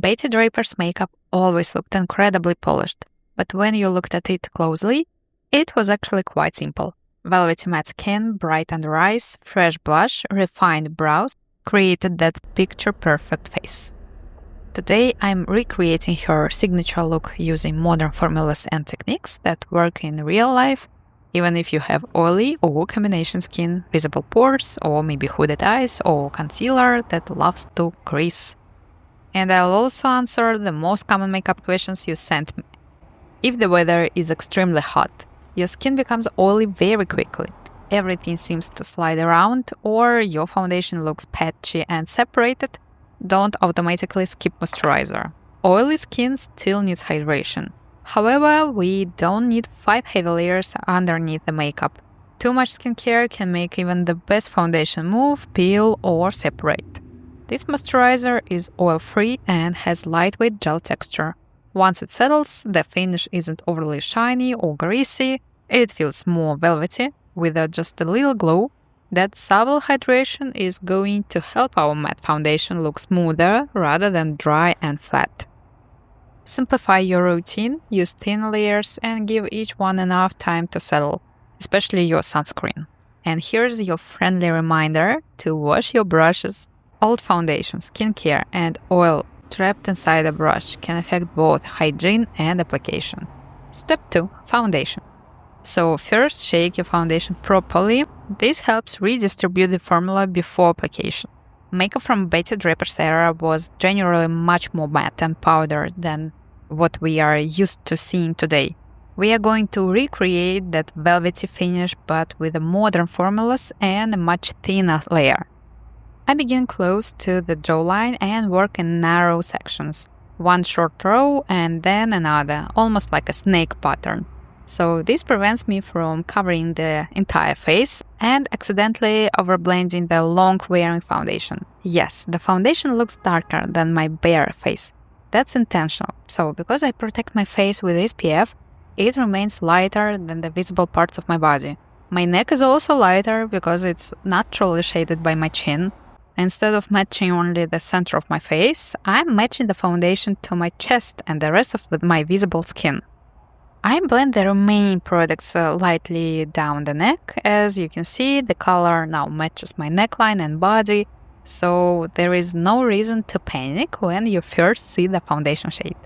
Betty Draper's makeup always looked incredibly polished, but when you looked at it closely, it was actually quite simple. Velvety matte skin, bright under eyes, fresh blush, refined brows created that picture-perfect face. Today, I'm recreating her signature look using modern formulas and techniques that work in real life, even if you have oily or combination skin, visible pores, or maybe hooded eyes or concealer that loves to crease. And I'll also answer the most common makeup questions you sent me. If the weather is extremely hot, your skin becomes oily very quickly. Everything seems to slide around, or your foundation looks patchy and separated. Don't automatically skip moisturizer. Oily skin still needs hydration. However, we don't need 5 heavy layers underneath the makeup. Too much skincare can make even the best foundation move, peel, or separate. This moisturizer is oil-free and has lightweight gel texture. Once it settles, the finish isn't overly shiny or greasy. It feels more velvety, with just a little glow. That subtle hydration is going to help our matte foundation look smoother rather than dry and flat. Simplify your routine, use thin layers, and give each one enough time to settle, especially your sunscreen. And here's your friendly reminder to wash your brushes. Old foundation, skincare, and oil trapped inside a brush can affect both hygiene and application. Step 2. Foundation. So first, shake your foundation properly. This helps redistribute the formula before application. Makeup from Betty Draper's era was generally much more matte and powdered than what we are used to seeing today. We are going to recreate that velvety finish but with modern formulas and a much thinner layer. I begin close to the jawline and work in narrow sections. One short row and then another, almost like a snake pattern. So this prevents me from covering the entire face and accidentally overblending the long-wearing foundation. Yes, the foundation looks darker than my bare face. That's intentional. So because I protect my face with SPF, it remains lighter than the visible parts of my body. My neck is also lighter because it's naturally shaded by my chin. Instead of matching only the center of my face, I'm matching the foundation to my chest and the rest of my visible skin. I blend the remaining products lightly down the neck. As you can see, the color now matches my neckline and body, so there is no reason to panic when you first see the foundation shade.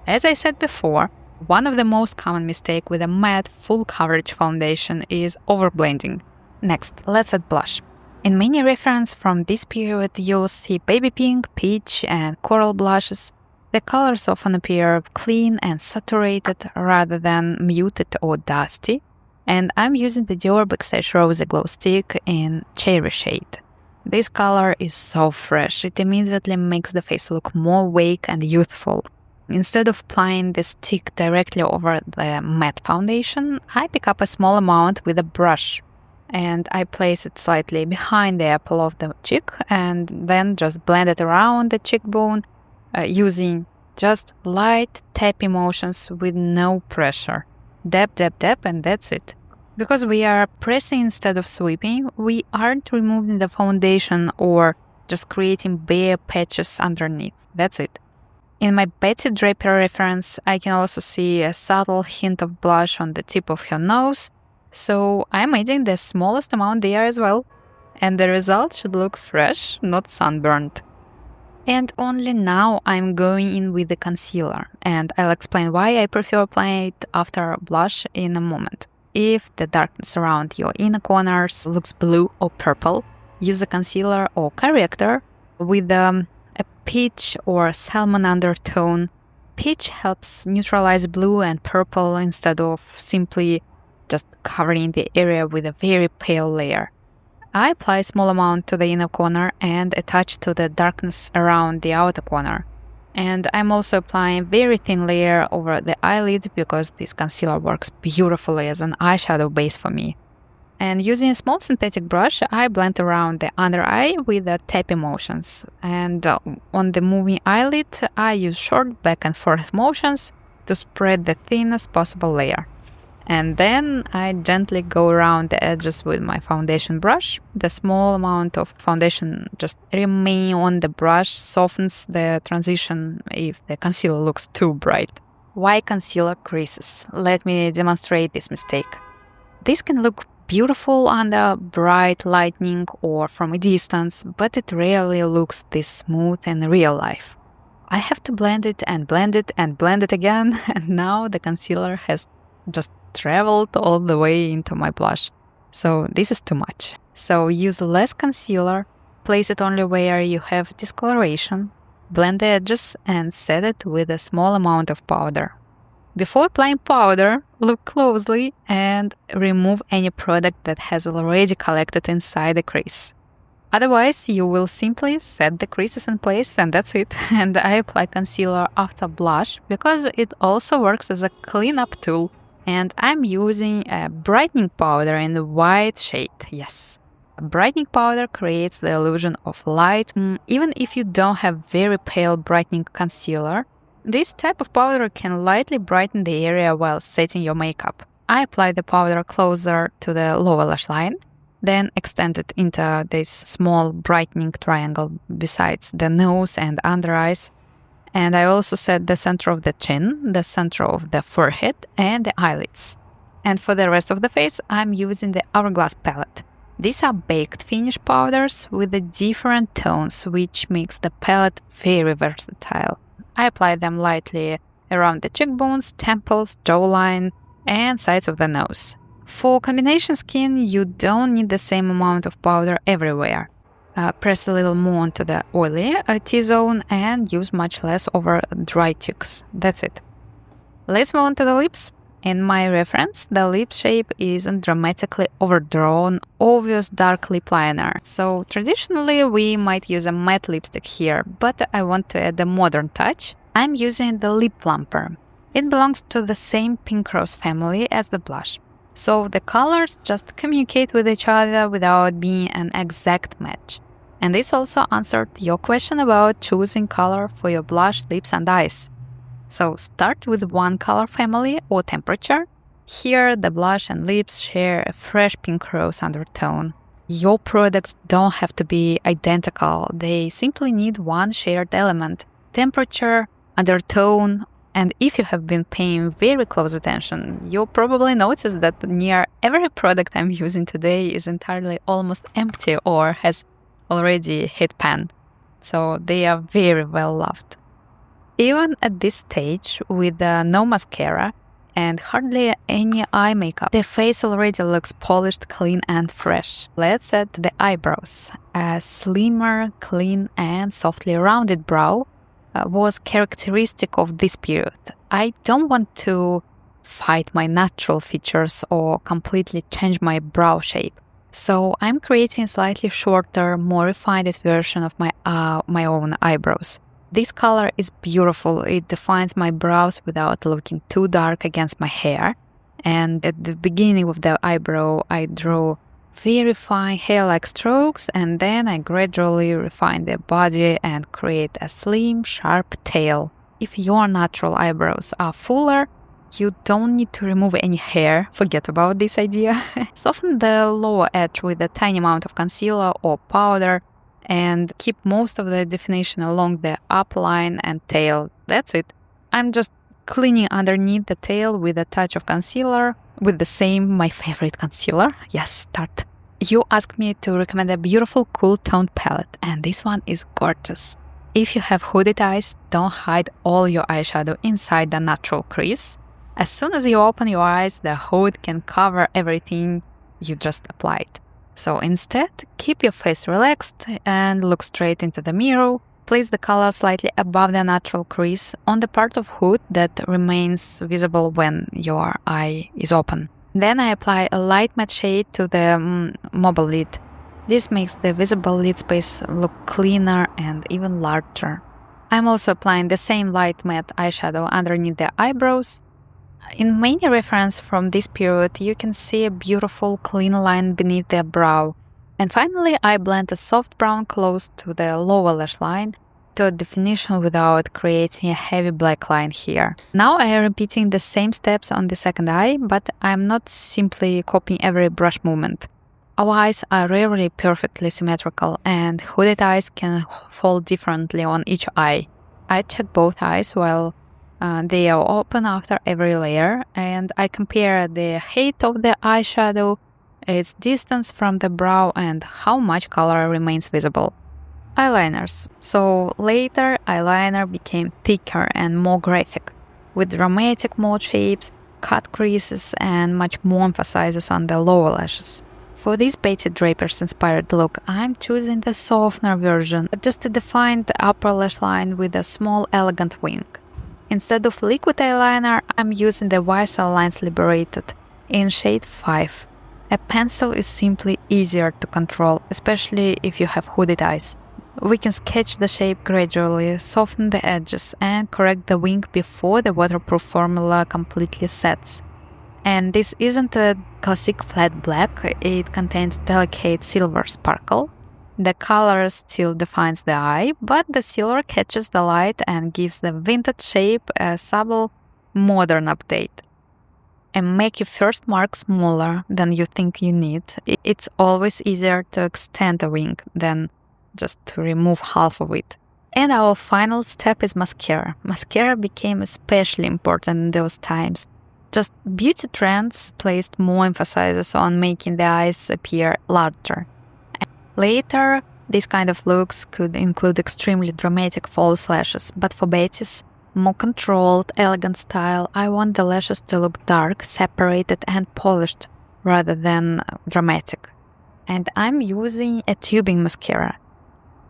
As I said before, one of the most common mistakes with a matte full coverage foundation is overblending. Next, let's add blush. In many references from this period, you'll see baby pink, peach, and coral blushes. The colors often appear clean and saturated rather than muted or dusty, and I'm using the Dior Big Stash Rosy Glow Stick in Cherry shade. This color is so fresh, it immediately makes the face look more awake and youthful. Instead of applying the stick directly over the matte foundation, I pick up a small amount with a brush, and I place it slightly behind the apple of the cheek, and then just blend it around the cheekbone, using just light tapping motions with no pressure. Dab, dab, dab, and that's it. Because we are pressing instead of sweeping, we aren't removing the foundation or just creating bare patches underneath. That's it. In my Betty Draper reference, I can also see a subtle hint of blush on the tip of her nose, so I'm adding the smallest amount there as well. And the result should look fresh, not sunburned. And only now I'm going in with the concealer, and I'll explain why I prefer applying it after blush in a moment. If the darkness around your inner corners looks blue or purple, use a concealer or corrector with a peach or salmon undertone. Peach helps neutralize blue and purple instead of simply just covering the area with a very pale layer. I apply a small amount to the inner corner and a touch to the darkness around the outer corner. And I'm also applying a very thin layer over the eyelid because this concealer works beautifully as an eyeshadow base for me. And using a small synthetic brush, I blend around the under eye with the tapping motions. And on the moving eyelid, I use short back and forth motions to spread the thinnest possible layer. And then I gently go around the edges with my foundation brush. The small amount of foundation just remain on the brush, softens the transition if the concealer looks too bright. Why concealer creases? Let me demonstrate this mistake. This can look beautiful under bright lighting or from a distance, but it rarely looks this smooth in real life. I have to blend it and blend it and blend it again, and now the concealer has just traveled all the way into my blush. So this is too much. So use less concealer, place it only where you have discoloration, blend the edges and set it with a small amount of powder. Before applying powder, look closely and remove any product that has already collected inside the crease. Otherwise, you will simply set the creases in place and that's it. And I apply concealer after blush because it also works as a cleanup tool. And I'm using a brightening powder in the white shade, yes. A brightening powder creates the illusion of light. Even if you don't have very pale brightening concealer, this type of powder can lightly brighten the area while setting your makeup. I apply the powder closer to the lower lash line, then extend it into this small brightening triangle besides the nose and under eyes. And I also set the center of the chin, the center of the forehead, and the eyelids. And for the rest of the face, I'm using the Hourglass palette. These are baked finish powders with the different tones, which makes the palette very versatile. I apply them lightly around the cheekbones, temples, jawline, and sides of the nose. For combination skin, you don't need the same amount of powder everywhere. Press a little more onto the oily T-zone and use much less over dry cheeks. That's it. Let's move on to the lips. In my reference, the lip shape isn't dramatically overdrawn, obvious dark lip liner. So traditionally, we might use a matte lipstick here, but I want to add a modern touch. I'm using the lip plumper. It belongs to the same pink rose family as the blush. So the colors just communicate with each other without being an exact match. And this also answered your question about choosing color for your blush, lips and eyes. So start with one color family or temperature. Here the blush and lips share a fresh pink rose undertone. Your products don't have to be identical. They simply need one shared element, temperature, undertone. And if you have been paying very close attention, you'll probably notice that near every product I'm using today is entirely almost empty or has already hit pan. So they are very well loved. Even at this stage, with no mascara and hardly any eye makeup, the face already looks polished, clean and fresh. Let's add the eyebrows. A slimmer, clean and softly rounded brow was characteristic of this period. I don't want to fight my natural features or completely change my brow shape. So I'm creating a slightly shorter, more refined version of my own eyebrows. This color is beautiful. It defines my brows without looking too dark against my hair. And at the beginning of the eyebrow, I draw very fine hair-like strokes, and then I gradually refine the body and create a slim, sharp tail. If your natural eyebrows are fuller, you don't need to remove any hair. Forget about this idea. Soften the lower edge with a tiny amount of concealer or powder and keep most of the definition along the upline and tail. That's it. I'm just cleaning underneath the tail with a touch of concealer with the same my favorite concealer. Yes, start. You asked me to recommend a beautiful cool toned palette, and this one is gorgeous. If you have hooded eyes, don't hide all your eyeshadow inside the natural crease. As soon as you open your eyes, the hood can cover everything you just applied. So instead, keep your face relaxed and look straight into the mirror. Place the color slightly above the natural crease on the part of hood that remains visible when your eye is open. Then I apply a light matte shade to the mobile lid. This makes the visible lid space look cleaner and even larger. I'm also applying the same light matte eyeshadow underneath the eyebrows. In many references from this period, you can see a beautiful clean line beneath the brow. And finally, I blend a soft brown close to the lower lash line to definition without creating a heavy black line here. Now I am repeating the same steps on the second eye, but I'm not simply copying every brush movement. Our eyes are rarely perfectly symmetrical, and hooded eyes can fall differently on each eye. I check both eyes while they are open after every layer, and I compare the height of the eyeshadow, its distance from the brow, and how much color remains visible. Eyeliners. So later, eyeliner became thicker and more graphic, with dramatic mold shapes, cut creases, and much more emphasis on the lower lashes. For this Betty Draper's inspired look, I'm choosing the softer version, just a defined upper lash line with a small elegant wing. Instead of liquid eyeliner, I'm using the YSL Lines Liberated in shade 5. A pencil is simply easier to control, especially if you have hooded eyes. We can sketch the shape gradually, soften the edges, and correct the wing before the waterproof formula completely sets. And this isn't a classic flat black, it contains delicate silver sparkle. The color still defines the eye, but the silver catches the light and gives the vintage shape a subtle, modern update. And make your first mark smaller than you think you need. It's always easier to extend a wing than just to remove half of it. And our final step is mascara. Mascara became especially important in those times. Just beauty trends placed more emphasis on making the eyes appear larger. Later, these kind of looks could include extremely dramatic false lashes, but for Betty's more controlled, elegant style, I want the lashes to look dark, separated and polished rather than dramatic. And I'm using a tubing mascara.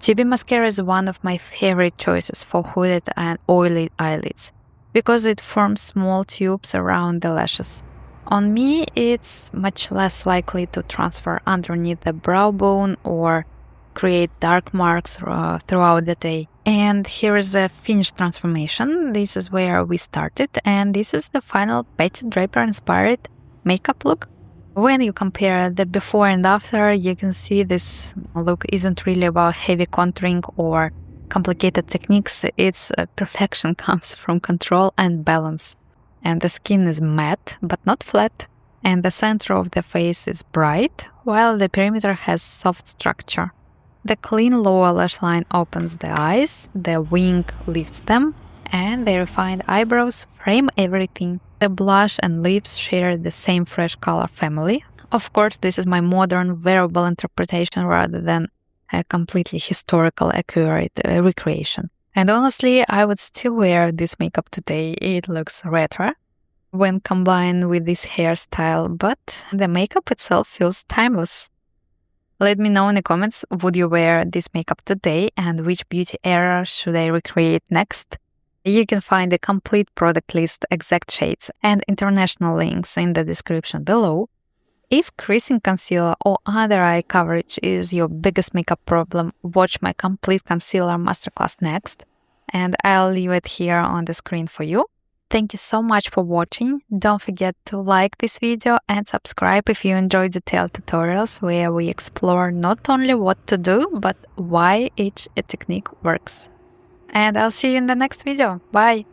Tubing mascara is one of my favorite choices for hooded and oily eyelids, because it forms small tubes around the lashes. On me, it's much less likely to transfer underneath the brow bone or create dark marks throughout the day. And here is a finished transformation. This is where we started, and this is the final Betty Draper inspired makeup look. When you compare the before and after, you can see this look isn't really about heavy contouring or complicated techniques. Its perfection comes from control and balance. And the skin is matte, but not flat. And the center of the face is bright, while the perimeter has soft structure. The clean lower lash line opens the eyes, the wing lifts them, and the refined eyebrows frame everything. The blush and lips share the same fresh color family. Of course, this is my modern, wearable interpretation rather than a completely historical, accurate recreation. And honestly, I would still wear this makeup today. It looks retro when combined with this hairstyle, but the makeup itself feels timeless. Let me know in the comments, would you wear this makeup today and which beauty era should I recreate next? You can find the complete product list, exact shades, and international links in the description below. If creasing concealer or under eye coverage is your biggest makeup problem, watch my complete concealer masterclass next, and I'll leave it here on the screen for you. Thank you so much for watching. Don't forget to like this video and subscribe if you enjoy detailed tutorials where we explore not only what to do, but why each technique works. And I'll see you in the next video. Bye!